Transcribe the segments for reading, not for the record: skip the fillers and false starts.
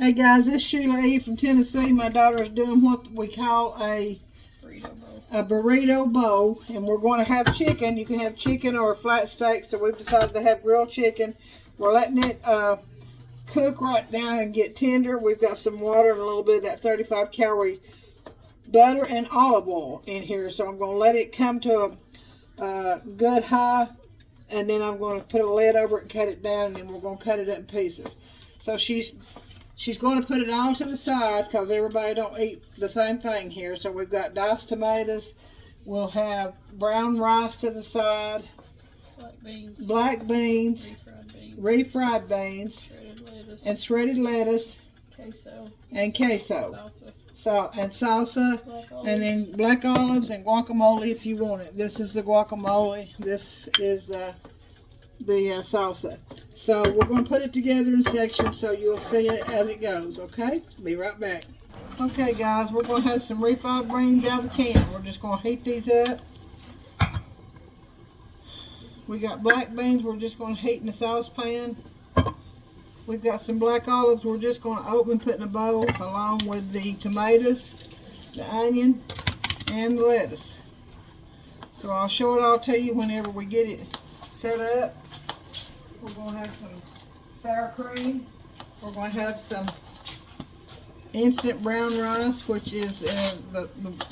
Hey guys, this is Sheila E. from Tennessee. My daughter is doing what we call a burrito bowl, and we're going to have chicken. You can have chicken or a flat steak, so we've decided to have grilled chicken. We're letting it cook right down and get tender. We've got some water and a little bit of that 35 calorie butter and olive oil in here, so I'm going to let it come to a good high, and then I'm going to put a lid over it and cut it down, and then we're going to cut it up in pieces. So she's going to put it all to the side because everybody don't eat the same thing here. So we've got diced tomatoes. We'll have brown rice to the side. Black beans. Refried beans. Shredded lettuce. Queso. And queso. Salsa. And salsa. And then black olives and guacamole if you want it. This is the guacamole. This is the salsa. So we're going to put it together in sections so you'll see it as it goes, okay? So be right back. Okay guys, we're going to have some refried beans out of the can. We're just going to heat these up. We got black beans we're just going to heat in the saucepan. We've got some black olives we're just going to open and put in a bowl along with the tomatoes, the onion, and the lettuce. So I'll show it all to you whenever we get it set up. We're going to have some sour cream. We're going to have some instant brown rice, which is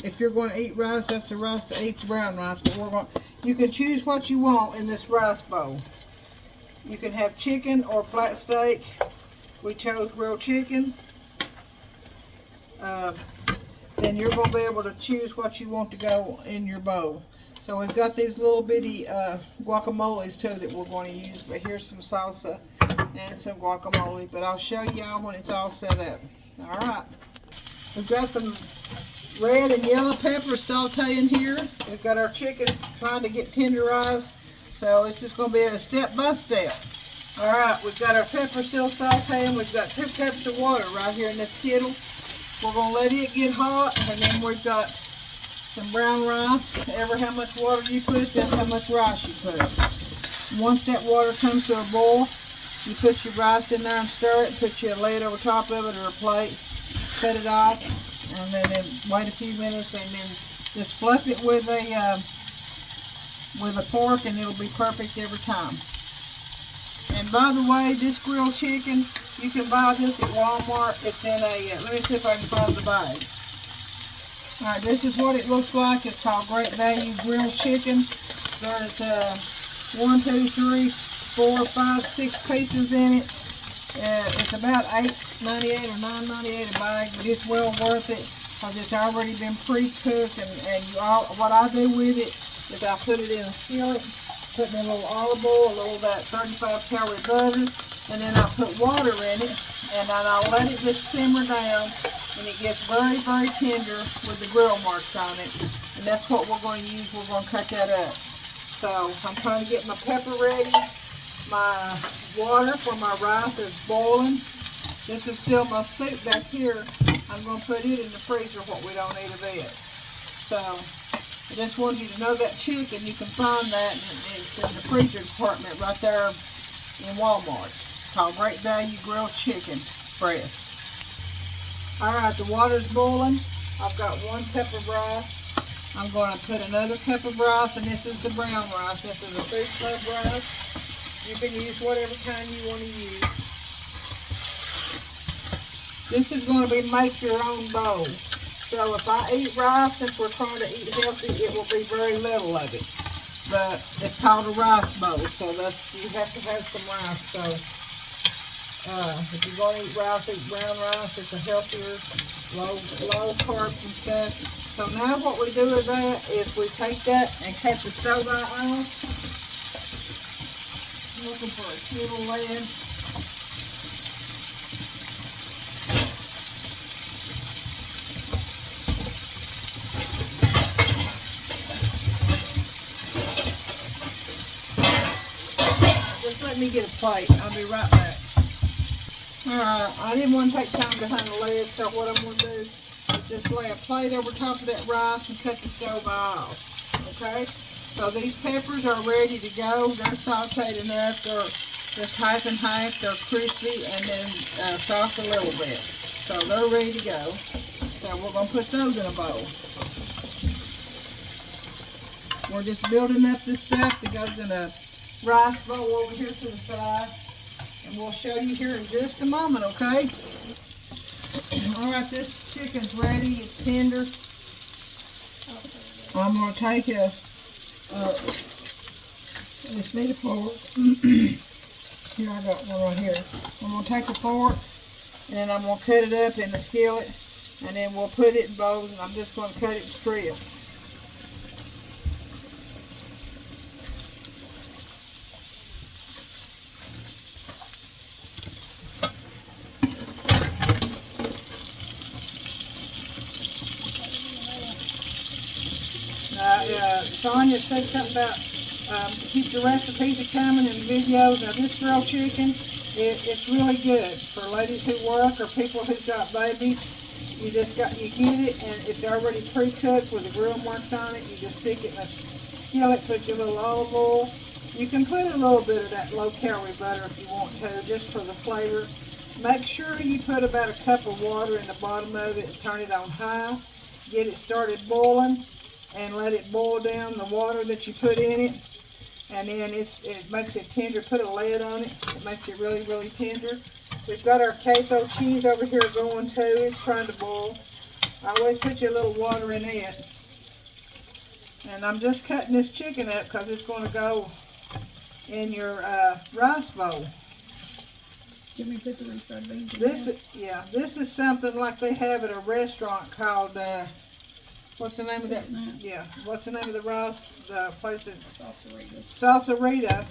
if you're going to eat rice, that's the rice to eat, the brown rice. But you can choose what you want in this rice bowl. You can have chicken or flat steak. We chose grilled chicken. Then you're going to be able to choose what you want to go in your bowl. So we've got these little bitty guacamoles too that we're going to use. But here's some salsa and some guacamole. But I'll show y'all when it's all set up. Alright. We've got some red and yellow peppers sauteing here. We've got our chicken trying to get tenderized. So it's just going to be a step by step. Alright, we've got our pepper still sauteing. We've got 2 cups of water right here in this kettle. We're going to let it get hot, and then we've got some brown rice. Ever how much water you put, that's how much rice you put. Once that water comes to a boil, you put your rice in there and stir it, put your lid over top of it or a plate, cut it off, and then wait a few minutes, and then just fluff it with a fork, and it'll be perfect every time. And by the way, this grilled chicken, you can buy this at Walmart. It's in a, let me see if I can find the bag. Alright, this is what it looks like. It's called Great Value Grilled Chicken. There's 1, 2, 3, 4, 5, 6 pieces in it. It's about $8.98 or $9.98 a bag, but it's well worth it because it's already been pre-cooked. And what I do with it is I put it in a skillet, put in a little olive oil, a little of that 35 calorie butter, and then I put water in it, and then I'll let it just simmer down. And it gets very, very tender with the grill marks on it. And that's what we're going to use. We're going to cut that up. So I'm trying to get my pepper ready. My water for my rice is boiling. This is still my soup back here. I'm going to put it in the freezer what we don't eat of it. So I just wanted you to know that chicken, you can find that it's in the freezer department right there in Walmart. It's called Great Value Grilled Chicken Breast. Alright, the water's boiling. I've got 1 cup of rice. I'm going to put another cup of rice, and this is the brown rice. This is a Food Club rice. You can use whatever kind you want to use. This is going to be make your own bowl. So if I eat rice, since we're trying to eat healthy, it will be very little of it. But it's called a rice bowl, so you have to have some rice. So if you're going to eat rice, eat brown rice. It's a healthier, low carbs and stuff. So now what we do with that is we take that and cut the stove off. Looking for a kettle lid. Just let me get a plate. I'll be right back. I didn't want to take time behind the lid, so what I'm going to do is just lay a plate over top of that rice and cut the stove off. Okay? So these peppers are ready to go. They're sauteed enough. They're Just half and half. They're crispy and then soft a little bit. So they're ready to go. So we're going to put those in a bowl. We're just building up this stuff that goes in a rice bowl over here to the side. And we'll show you here in just a moment, okay? Alright, this chicken's ready. It's tender. I'm going to take I just need a fork. Here, I got one right here. I'm going to take a fork and then I'm going to cut it up in the skillet and then we'll put it in bowls and I'm just going to cut it in strips. Sonia said something about keep the recipes coming and videos. Now this grilled chicken, it's really good for ladies who work or people who've got babies. You get it and it's already pre-cooked with the grill marks on it. You just stick it in a skillet, put your little olive oil. You can put a little bit of that low-calorie butter if you want to, just for the flavor. Make sure you put about a cup of water in the bottom of it and turn it on high. Get it started boiling and let it boil down the water that you put in it. And then it makes it tender. Put a lid on it. It makes it really, really tender. We've got our queso cheese over here going too. It's trying to boil. I always put you a little water in it. And I'm just cutting this chicken up because it's going to go in your rice bowl. Give me put the refried beans in this is something like they have at a restaurant called what's the name of that? Yeah, what's the name of the rice? The place that Salsarita.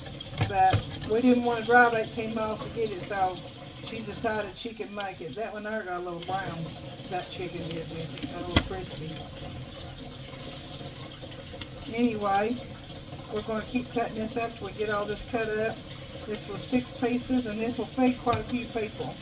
But we didn't want to drive 18 miles to get it, so she decided she could make it. That one there got a little brown. That chicken did, a little crispy. Anyway, we're going to keep cutting this up till we get all this cut up. This was 6 pieces, and this will feed quite a few people.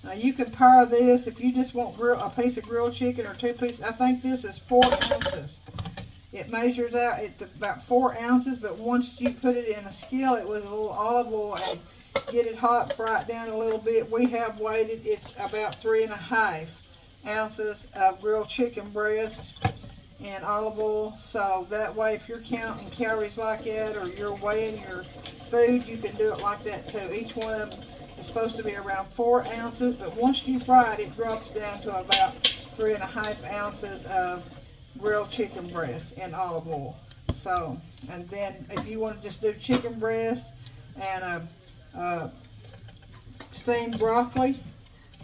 Now you can pair this if you just want a piece of grilled chicken or 2 pieces. I think this is 4 ounces. It measures out, it's about 4 ounces, but once you put it in a skillet with a little olive oil and get it hot, fry it down a little bit, we have weighted, it's about 3.5 ounces of grilled chicken breast and olive oil. So that way, if you're counting calories like that or you're weighing your food, you can do it like that too. Each one of them is supposed to be around 4 ounces, but once you fry it, it drops down to about 3.5 ounces of grilled chicken breast and olive oil. So, and then if you want to just do chicken breast and a steamed broccoli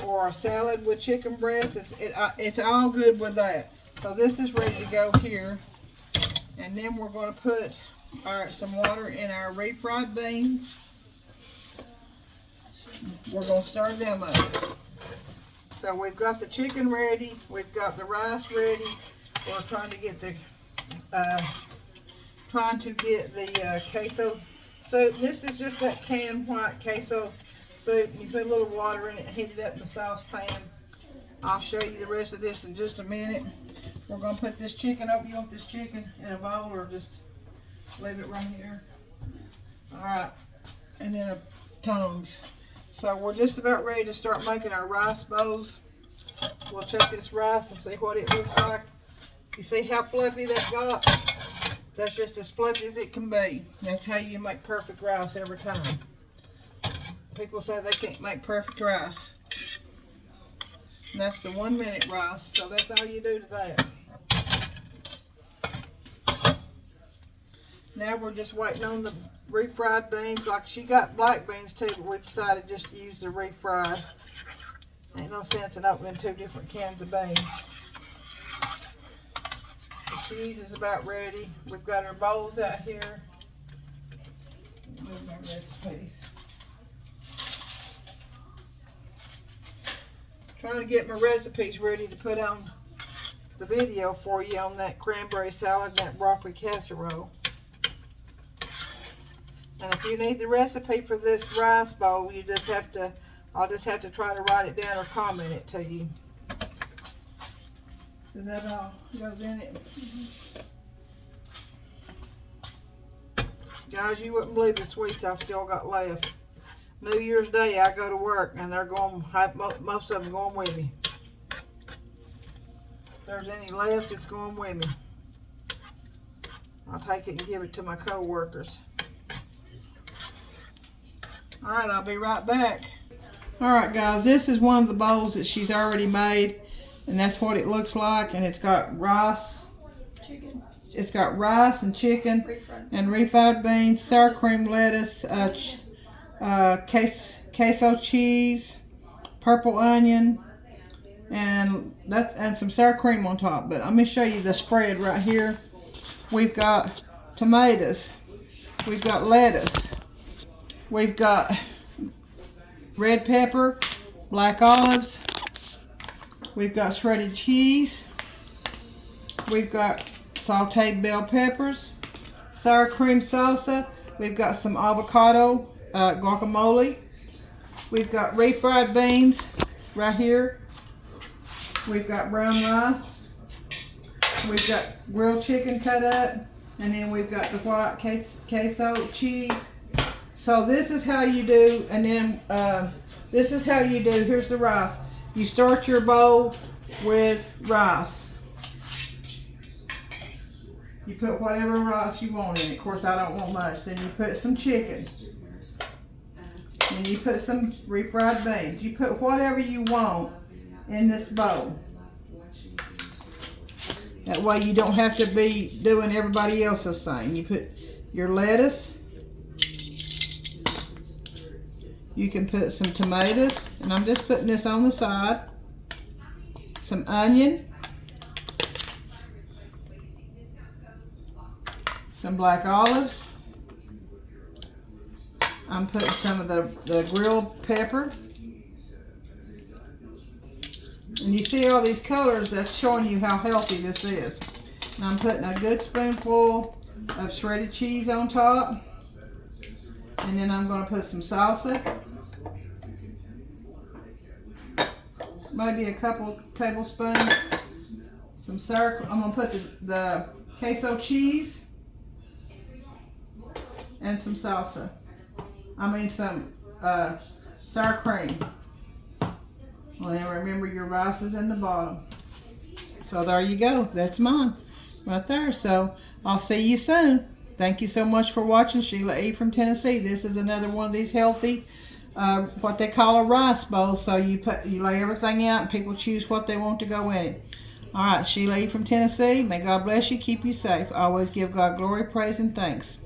or a salad with chicken breast, it's all good with that. So this is ready to go here, and then we're going to put some water in our refried beans. We're going to stir them up. So we've got the chicken ready, we've got the rice ready. We're trying to get the queso soup. This is just that canned white queso soup. You put a little water in it and heat it up in the saucepan. I'll show you the rest of this in just a minute. We're going to put this chicken over. You want this chicken in a bowl or just leave it right here? Alright, and then a tongs. So we're just about ready to start making our rice bowls. We'll check this rice and see what it looks like. You see how fluffy that got? That's just as fluffy as it can be. That's how you make perfect rice every time. People say they can't make perfect rice. And that's the 1 minute rice, so that's all you do to that. Now we're just waiting on the refried beans. Like she got black beans too, but we decided just to use the refried. Ain't no sense in opening 2 different cans of beans. The cheese is about ready. We've got our bowls out here. Move my recipes. Trying to get my recipes ready to put on the video for you on that cranberry salad and that broccoli casserole. And if you need the recipe for this rice bowl, you just have to, I'll just have to try to write it down or comment it to you. Is that all goes in it? Guys, you wouldn't believe the sweets I've still got left. New Year's Day, I go to work, and they're going. Most of them going with me. If there's any left, it's going with me. I'll take it and give it to my co-workers. All right, I'll be right back. All right, guys, this is one of the bowls that she's already made, and that's what it looks like. And it's got rice. Chicken. It's got rice and chicken Refried. and refried beans, sour cream, lettuce, queso cheese, purple onion, and some sour cream on top. But let me show you the spread right here. We've got tomatoes, we've got lettuce, we've got red pepper, black olives, we've got shredded cheese, we've got sauteed bell peppers, sour cream salsa, we've got some avocado guacamole, we've got refried beans right here, we've got brown rice, we've got grilled chicken cut up, and then we've got the white queso cheese. So this is how you do, and then this is how you do. Here's the rice. You start your bowl with rice. You put whatever rice you want in it. Of course, I don't want much. Then you put some chicken. Then you put some refried beans. You put whatever you want in this bowl. That way you don't have to be doing everybody else's thing. You put your lettuce. You can put some tomatoes, and I'm just putting this on the side. Some onion. Some black olives. I'm putting some of the grilled pepper. And you see all these colors, that's showing you how healthy this is. And I'm putting a good spoonful of shredded cheese on top. And then I'm going to put some salsa. Maybe a couple tablespoons. Some sour. I'm going to put the queso cheese. And some salsa. Some sour cream. Well, then remember your rice is in the bottom. So there you go. That's mine right there. So I'll see you soon. Thank you so much for watching. Sheila E. from Tennessee. This is another one of these healthy, what they call a rice bowl. So you lay everything out and people choose what they want to go in it. All right, Sheila E. from Tennessee. May God bless you. Keep you safe. Always give God glory, praise, and thanks.